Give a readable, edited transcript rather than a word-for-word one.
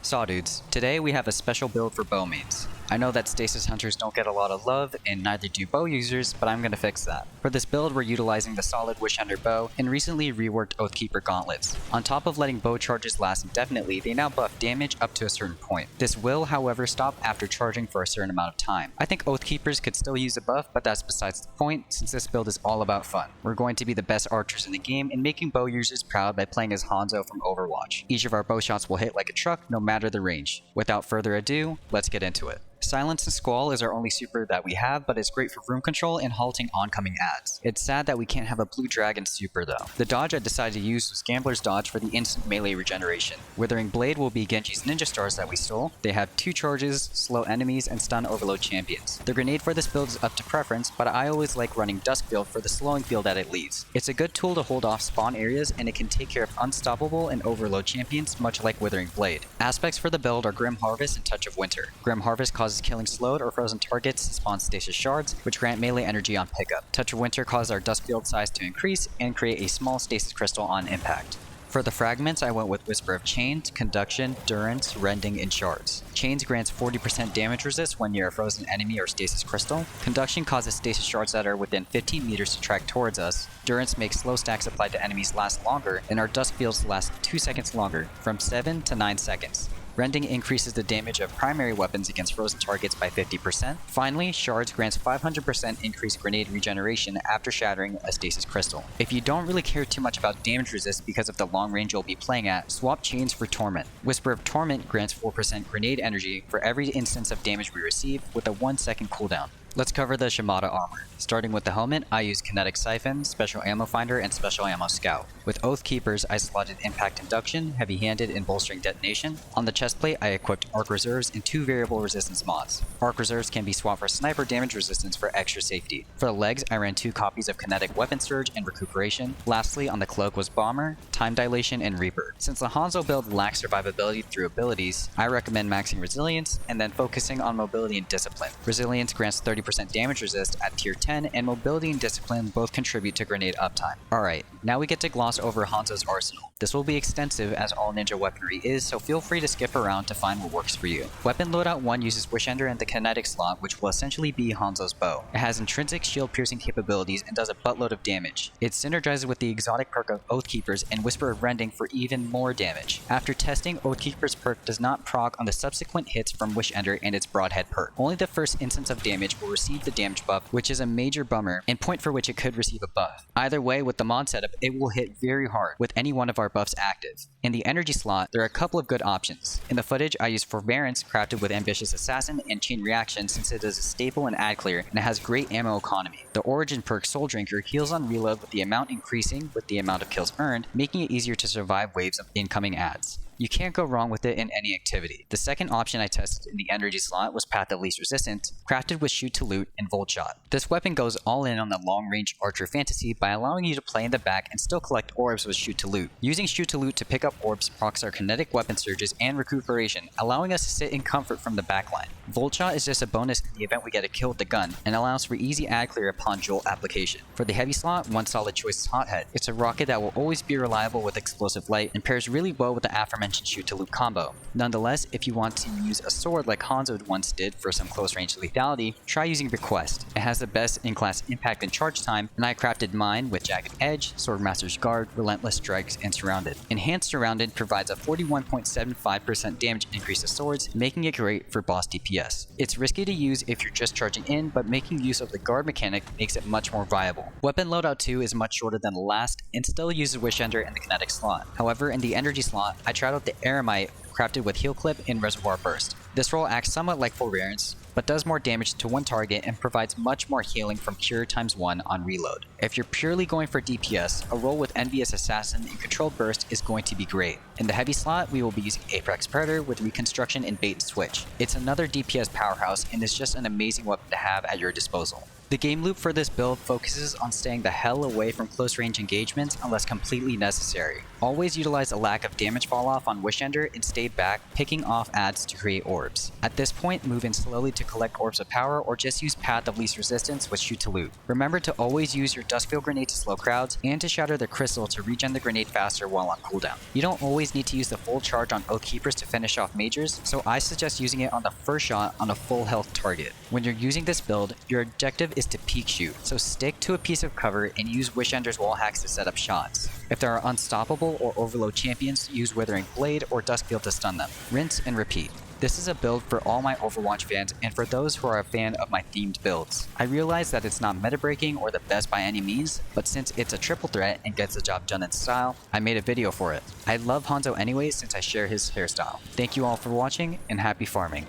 Saw dudes, today we have a special build for bow mains. I know that Stasis hunters don't get a lot of love, and neither do bow users, but I'm gonna fix that. For this build, we're utilizing the solid WISHENDER bow and recently reworked Oathkeeper gauntlets. On top of letting bow charges last indefinitely, they now buff damage up to a certain point. This will, however, stop after charging for a certain amount of time. I think Oathkeepers could still use a buff, but that's besides the point, since this build is all about fun. We're going to be the best archers in the game and making bow users proud by playing as Hanzo from Overwatch. Each of our bow shots will hit like a truck, no matter the range. Without further ado, let's get into it. Silence and Squall is our only super that we have, but it's great for room control and halting oncoming adds. It's sad that we can't have a blue dragon super though. The dodge I decided to use was Gambler's Dodge for the instant melee regeneration. Withering Blade will be Genji's ninja stars that we stole. They have 2 charges, slow enemies, and stun overload champions. The grenade for this build is up to preference, but I always like running Dusk Field for the slowing field that it leaves. It's a good tool to hold off spawn areas, and it can take care of unstoppable and overload champions, much like Withering Blade. Aspects for the build are Grim Harvest and Touch of Winter. Grim Harvest causes killing slowed or frozen targets to spawn stasis shards, which grant melee energy on pickup. Touch of Winter causes our dust field size to increase and create a small stasis crystal on impact. For the fragments, I went with Whisper of Chains, Conduction, Durance, Rending, and Shards. Chains grants 40% damage resist when near a frozen enemy or stasis crystal. Conduction causes stasis shards that are within 15 meters to track towards us. Durance makes slow stacks applied to enemies last longer, and our dust fields last 2 seconds longer, from 7 to 9 seconds. Rending increases the damage of primary weapons against frozen targets by 50%. Finally, Shards grants 500% increased grenade regeneration after shattering a stasis crystal. If you don't really care too much about damage resist because of the long range you'll be playing at, swap Chains for Torment. Whisper of Torment grants 4% grenade energy for every instance of damage we receive with a 1-second cooldown. Let's cover the Shimada armor. Starting with the helmet, I used Kinetic Siphon, Special Ammo Finder, and Special Ammo Scout. With Oathkeepers, I slotted Impact Induction, Heavy-Handed, and Bolstering Detonation. On the chestplate, I equipped Arc Reserves and 2 variable resistance mods. Arc Reserves can be swapped for Sniper damage resistance for extra safety. For the legs, I ran 2 copies of Kinetic Weapon Surge and Recuperation. Lastly, on the cloak was Bomber, Time Dilation, and Reaper. Since the Hanzo build lacks survivability through abilities, I recommend maxing Resilience and then focusing on Mobility and Discipline. Resilience grants 30% damage resist at tier 10, and Mobility and Discipline both contribute to grenade uptime. Alright, now we get to gloss over Hanzo's arsenal. This will be extensive as all ninja weaponry is, so feel free to skip around to find what works for you. Weapon Loadout 1 uses WISHENDER in the kinetic slot, which will essentially be Hanzo's bow. It has intrinsic shield piercing capabilities and does a buttload of damage. It synergizes with the exotic perk of Oathkeepers and Whisper of Rending for even more damage. After testing, Oathkeeper's perk does not proc on the subsequent hits from WISHENDER and its Broadhead perk. Only the first instance of damage will receive the damage buff, which is a major bummer, and point for which it could receive a buff. Either way, with the mod setup, it will hit very hard with any one of our buffs active. In the energy slot, there are a couple of good options. In the footage, I used Forbearance, crafted with Ambitious Assassin and Chain Reaction since it is a staple and ad clear, and it has great ammo economy. The Origin perk Soul Drinker heals on reload with the amount increasing with the amount of kills earned, making it easier to survive waves of incoming adds. You can't go wrong with it in any activity. The second option I tested in the energy slot was Path of Least Resistance, crafted with Shoot to Loot and Volt Shot. This weapon goes all in on the long-range archer fantasy by allowing you to play in the back and still collect orbs with Shoot to Loot. Using Shoot to Loot to pick up orbs procs our kinetic weapon surges and recuperation, allowing us to sit in comfort from the backline. Volt Shot is just a bonus in the event we get a kill with the gun, and allows for easy ad clear upon jolt application. For the heavy slot, one solid choice is Hothead. It's a rocket that will always be reliable with explosive light and pairs really well with the aforementioned Shoot to Loot combo. Nonetheless, if you want to use a sword like Hanzo once did for some close range lethality, try using Request. It has the best in-class impact and charge time, and I crafted mine with Jagged Edge, Swordmaster's Guard, Relentless Strikes, and Surrounded. Enhanced Surrounded provides a 41.75% damage increase to swords, making it great for boss DPS. It's risky to use if you're just charging in, but making use of the guard mechanic makes it much more viable. Weapon Loadout 2 is much shorter than the last, and still uses WISHENDER in the kinetic slot. However, in the energy slot, I tried out the Aramite, crafted with Heal Clip and Reservoir Burst. This roll acts somewhat like Forbearance, but does more damage to one target and provides much more healing from Cure ×1 on reload. If you're purely going for DPS, a roll with Envious Assassin and Controlled Burst is going to be great. In the heavy slot, we will be using Apex Predator with Reconstruction and Bait and Switch. It's another DPS powerhouse and is just an amazing weapon to have at your disposal. The game loop for this build focuses on staying the hell away from close range engagements unless completely necessary. Always utilize a lack of damage fall off on Wishender and stay back, picking off adds to create orbs. At this point, move in slowly to collect orbs of power or just use path of least resistance with shoot to loot. Remember to always use your Duskfield grenade to slow crowds and to shatter the crystal to regen the grenade faster while on cooldown. You don't always need to use the full charge on Oathkeepers to finish off majors, so I suggest using it on the first shot on a full health target. When you're using this build, your objective is to peek shoot, so stick to a piece of cover and use Wishender's wall hacks to set up shots. If there are unstoppable or overload champions, use Withering Blade or Duskfield to stun them. Rinse and repeat. This is a build for all my Overwatch fans and for those who are a fan of my themed builds. I realize that it's not meta breaking or the best by any means, but since it's a triple threat and gets the job done in style, I made a video for it. I love Hanzo anyways since I share his hairstyle. Thank you all for watching and happy farming.